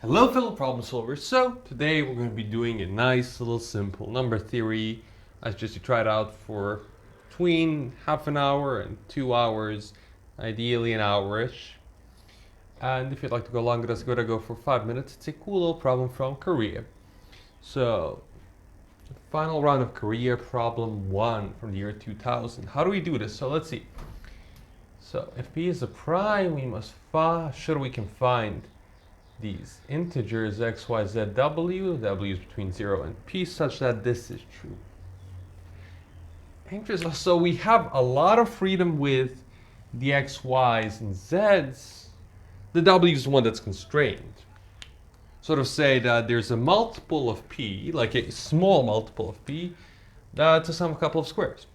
Hello fellow problem solvers. So today we're going to be doing a nice little simple number theory. I suggest you try it out for between half an hour and 2 hours, ideally an hour-ish. And if you'd like to go longer, that's good. I go for 5 minutes. It's a cool little problem from Korea. So final round of Korea, problem 1 from the year 2000. How do we do this? So let's see. So if p is a prime, we must we can find these integers x, y, z, w is between 0 and p, such that this is true. Interesting. So we have a lot of freedom with the x, y's, and z's. The w is the one that's constrained. Sort of say that there's a multiple of p, like a small multiple of p, to sum a couple of squares.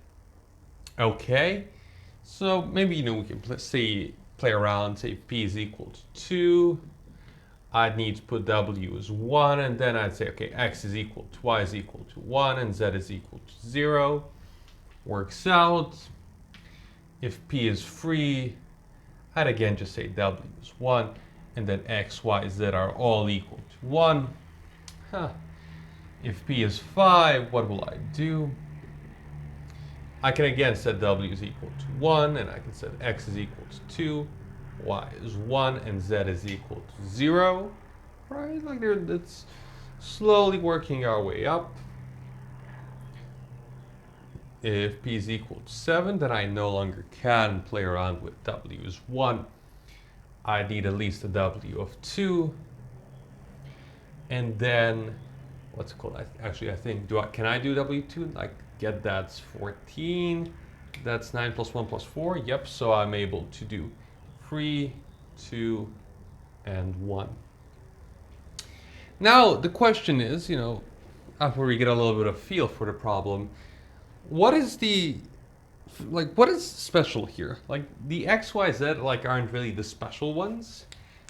Okay, so maybe we can play around, say p is equal to 2. I'd need to put w as 1, and then I'd say, okay, x is equal to y is equal to 1, and z is equal to 0. Works out. If p is free, I'd again just say w is 1, and then x, y, z are all equal to 1. If p is 5, what will I do? I can again set w is equal to 1, and I can set x is equal to 2. Y is 1 and z is equal to 0, right? Like it's slowly working our way up. If p is equal to 7, then I no longer can play around with w is 1. I need at least a w of 2. And then, what's it called? I think, can I do w2? Like, get that's 14. That's 9 plus 1 plus 4. Yep, so I'm able to do 3, 2, and 1. Now, the question is, after we get a little bit of feel for the problem, what is special here? Like, the x, y, z, aren't really the special ones.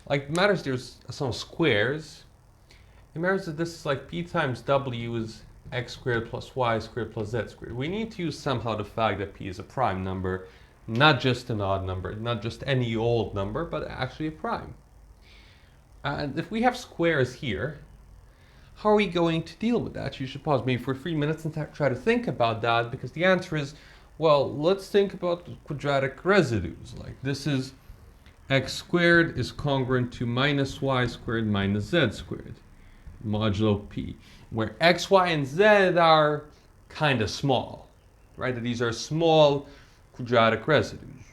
Like, it matters there's some squares. It matters that this is like p times w is x squared plus y squared plus z squared. We need to use somehow the fact that p is a prime number, not just an odd number, not just any old number, but actually a prime. And if we have squares here, how are we going to deal with that? You should pause maybe for 3 minutes and try to think about that, because the answer is, well, let's think about quadratic residues. Like, this is x squared is congruent to minus y squared minus z squared, modulo p, where x, y, and z are kind of small, right? These are small quadratic residues,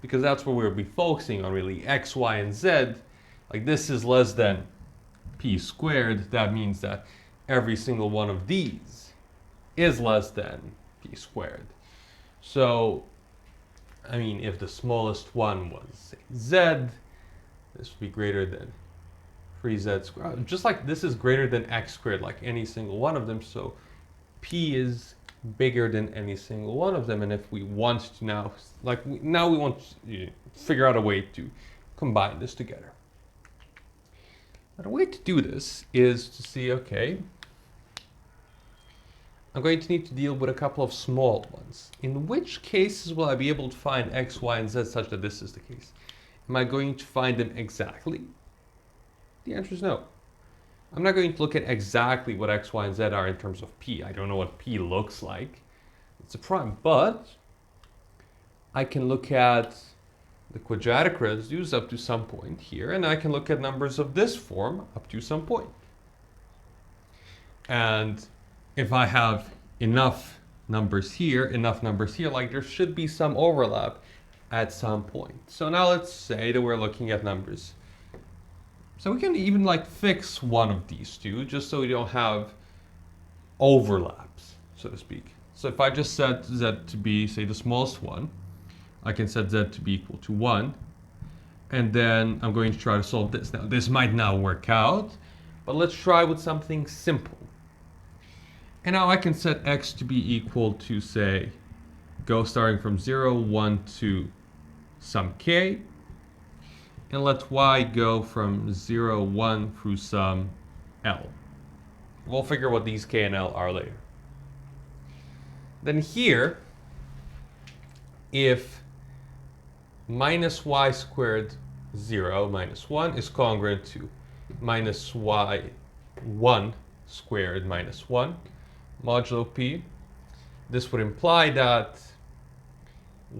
because that's what we'll be focusing on, really. X, y, and z, like this is less than p squared. That means that every single one of these is less than p squared. So, I mean, if the smallest one was, say, z, this would be greater than 3z squared. Just like this is greater than x squared, like any single one of them. So p is bigger than any single one of them. And if we want to now we want to figure out a way to combine this together. But a way to do this is to see, okay, I'm going to need to deal with a couple of small ones. In which cases will I be able to find x, y, and z such that this is the case? Am I going to find them exactly? The answer is no. I'm not going to look at exactly what x, y, and z are in terms of p. I don't know what p looks like. It's a prime, but I can look at the quadratic residues up to some point here, and I can look at numbers of this form up to some point. And if I have enough numbers here, like there should be some overlap at some point. So now let's say that we're looking at numbers. So we can even fix one of these two, just so we don't have overlaps, so to speak. So if I just set z to be, say, the smallest one, I can set z to be equal to 1. And then I'm going to try to solve this. Now, this might not work out, but let's try with something simple. And now I can set x to be equal to, say, starting from 0, 1 to some k. And let y go from 0, 1 through some l. We'll figure what these k and l are later. Then here, if minus y squared 0 minus 1 is congruent to minus y1 squared minus 1 modulo p. This would imply that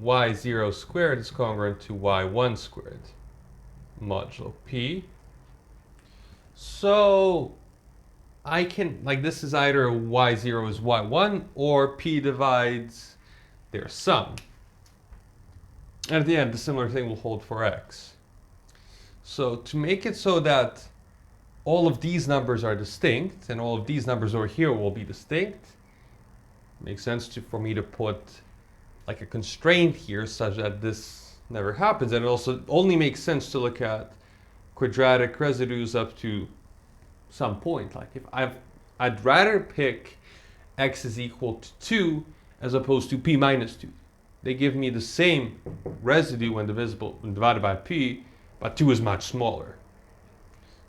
y0 squared is congruent to y1 squared modulo p. So I can, like, this is either y0 is y1 or p divides their sum. And at the end, the similar thing will hold for x. So to make it so that all of these numbers are distinct and all of these numbers over here will be distinct, it makes sense for me to put like a constraint here such that this never happens. And it also only makes sense to look at quadratic residues up to some point. Like if I'd rather pick x is equal to 2 as opposed to p minus 2. They give me the same residue when divided by p, but 2 is much smaller.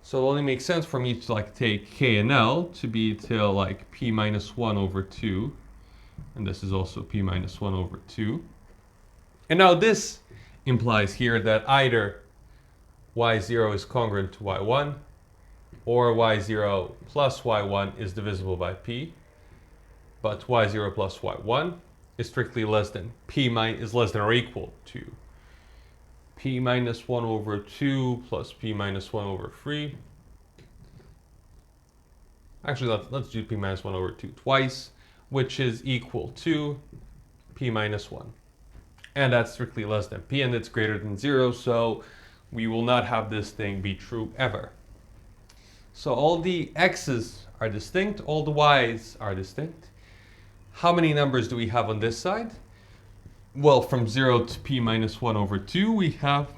So it only makes sense for me to like take k and l to be till like p minus 1 over 2. And this is also p minus 1 over 2. And now this implies here that either y0 is congruent to y1 or y0 plus y1 is divisible by p. But y0 plus y1 is strictly less than is less than or equal to p minus 1 over 2 plus p minus 1 over 3. Actually, let's do p minus 1 over 2 twice, which is equal to p minus 1. And that's strictly less than p, and it's greater than 0, so we will not have this thing be true ever. So all the x's are distinct, all the y's are distinct. How many numbers do we have on this side? Well, from 0 to p minus 1 over 2, we have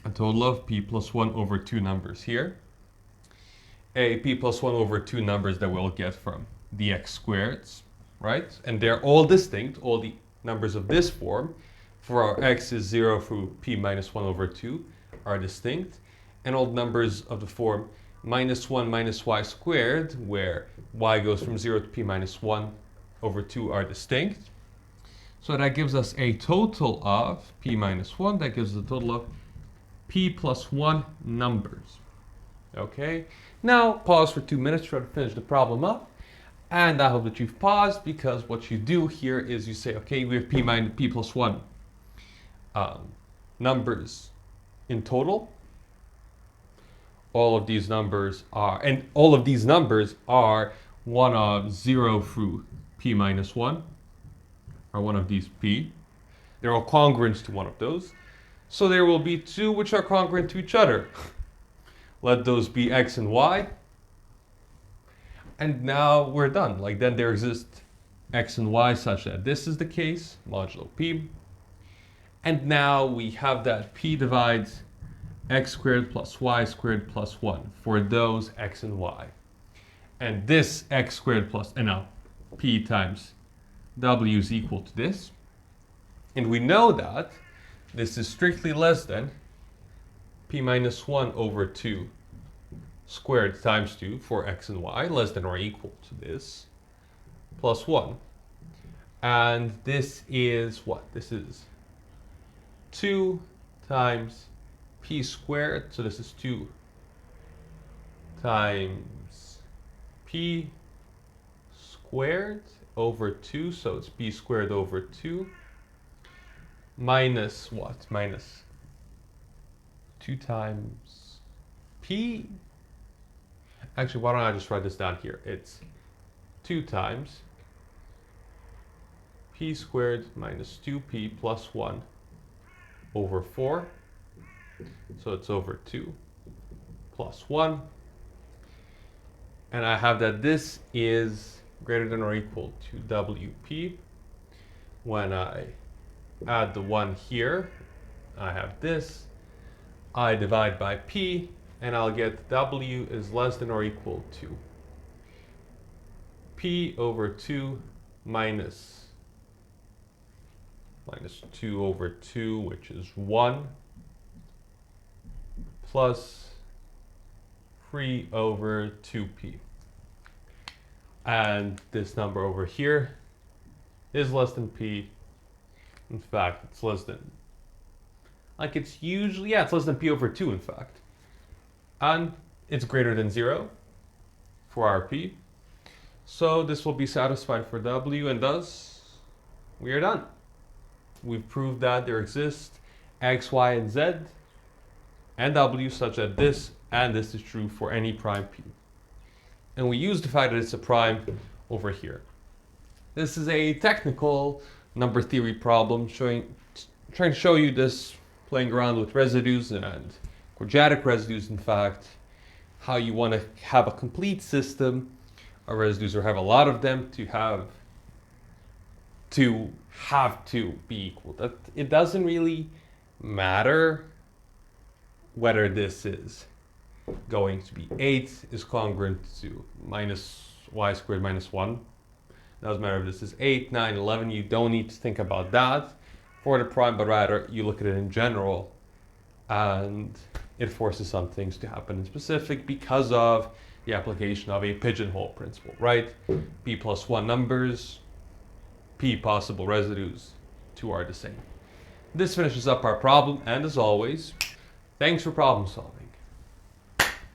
a total of p plus 1 over 2 numbers here. A p plus 1 over 2 numbers that we'll get from the x squareds, right? And they're all distinct, all the numbers of this form, for our x is 0 through p minus 1 over 2 are distinct. And all the numbers of the form minus 1 minus y squared, where y goes from 0 to p minus 1 over 2 are distinct. So that gives us a total of p minus 1. That gives us a total of p plus 1 numbers. Okay? Now, pause for 2 minutes to try to finish the problem up. And I hope that you've paused, because what you do here is you say, okay, we have p plus 1 numbers in total. All of these numbers are, and all of these numbers are one of 0 through p minus 1, or one of these p. They're all congruent to one of those. So there will be 2 which are congruent to each other. Let those be x and y. And now we're done. Like, then there exist x and y such that this is the case, modulo p. And now we have that p divides x squared plus y squared plus 1 for those x and y. And this x squared plus, and now p times w is equal to this. And we know that this is strictly less than p minus 1 over 2 squared times 2 for x and y, less than or equal to this, plus 1. And this is what? This is 2 times p squared, so this is 2 times p squared over 2, so it's p squared over 2, minus what? Minus 2 times p. Actually, why don't I just write this down here? It's 2 times p squared minus 2p plus 1 over 4. So it's over 2 plus 1. And I have that this is greater than or equal to wp. When I add the 1 here, I have this. I divide by p, and I'll get w is less than or equal to p over 2 minus 2 over 2, which is 1, plus 3 over 2p. And this number over here is less than p. In fact, it's less than, like it's usually, yeah, it's less than p over 2, in fact. And it's greater than 0 for our p. So this will be satisfied for w, and thus we are done. We've proved that there exist x, y, and z and w such that this and this is true for any prime p. And we use the fact that it's a prime over here. This is a technical number theory problem trying to show you this, playing around with residues and quadratic residues, in fact, how you want to have a complete system of residues, or have a lot of them, to have to be equal. That it doesn't really matter whether this is going to be 8 is congruent to minus y squared minus 1. Doesn't matter if this is 8, 9, 11. You don't need to think about that for the prime, but rather you look at it in general, and it forces some things to happen in specific because of the application of a pigeonhole principle, right? P plus 1 numbers, P possible residues, 2 are the same. This finishes up our problem, and as always, thanks for problem solving.